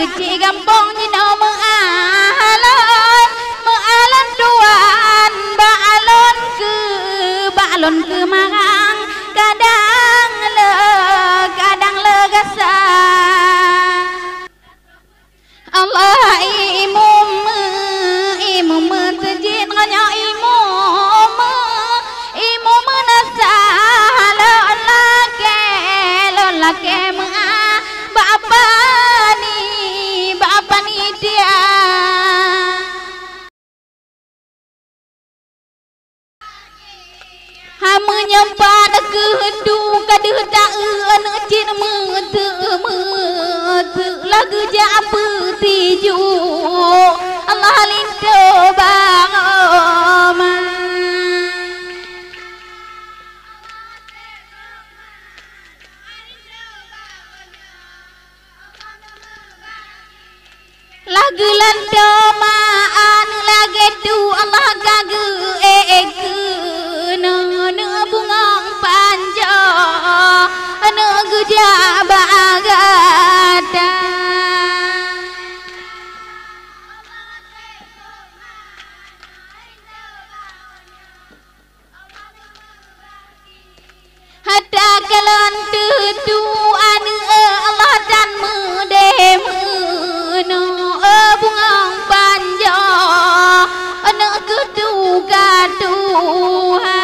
kecil gampang ni no mengalon tuan balon ke marang kadang le gasa Allah imum terjin hanya imum nasa lelaki bapa ni dia menyempat kehendu kaduh tak cin mete lagu apa tiju Allah linto bangoma lagu lanto maan lagi tu Allah gagu bunga panja guja bagada hatta kalan tuan Allah dan mudem bunga panja kudu gaduhan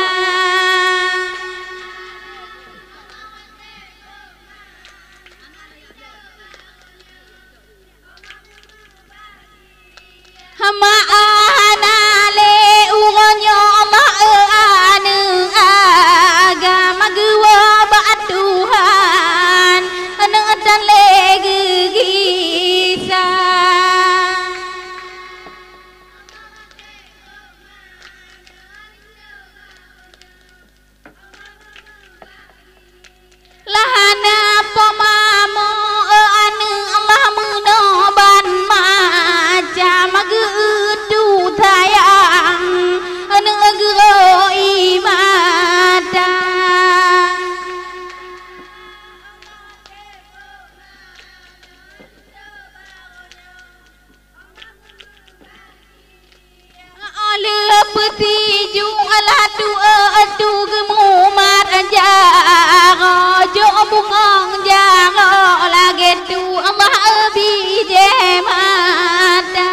ma'ana le ugonyo Allah anu agama gua batuhan anu dan le gisa lahana pamamu anu Allah munoban macam gedu tayang anu gero imada ale peti ju ala tu gemu marja jo bungong jaro lagi tu Allah abi jemata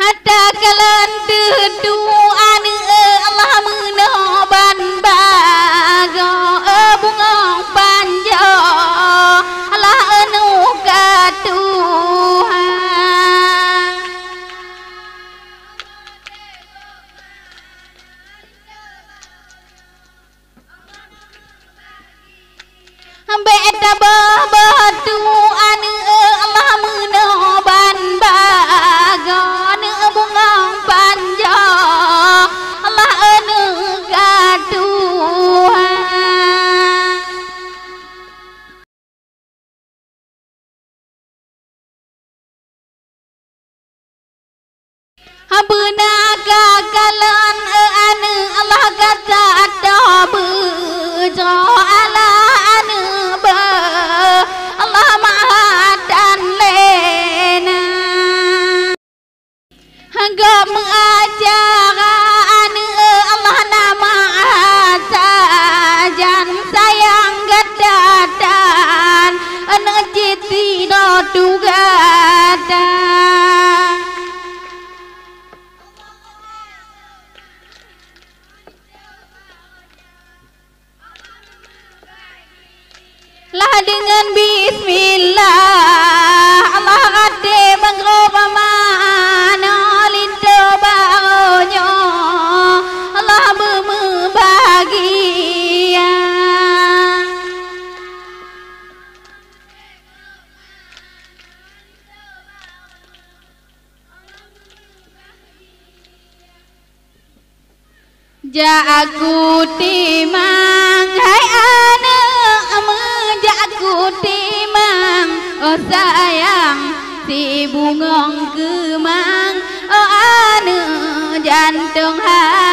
hatta kalan tuan Allah menoban bago bungong panjo Allah anu katuhan beta babatuan Allah menoban bago bungong panjo Allah anu katuhan beuna kakalan anu Allah kata ada bejo ala anu ba Allah maha dan lena hangga mengacara anu Allah nama sajan sayang gadatan anu jiti do dugadan lah dengan bismillah Allah ade mengroba mana lindo baronyo Allah berbahagia ja aku timang hai anak aku timang oh sayang si bungong kemang oh anu ja jantung hati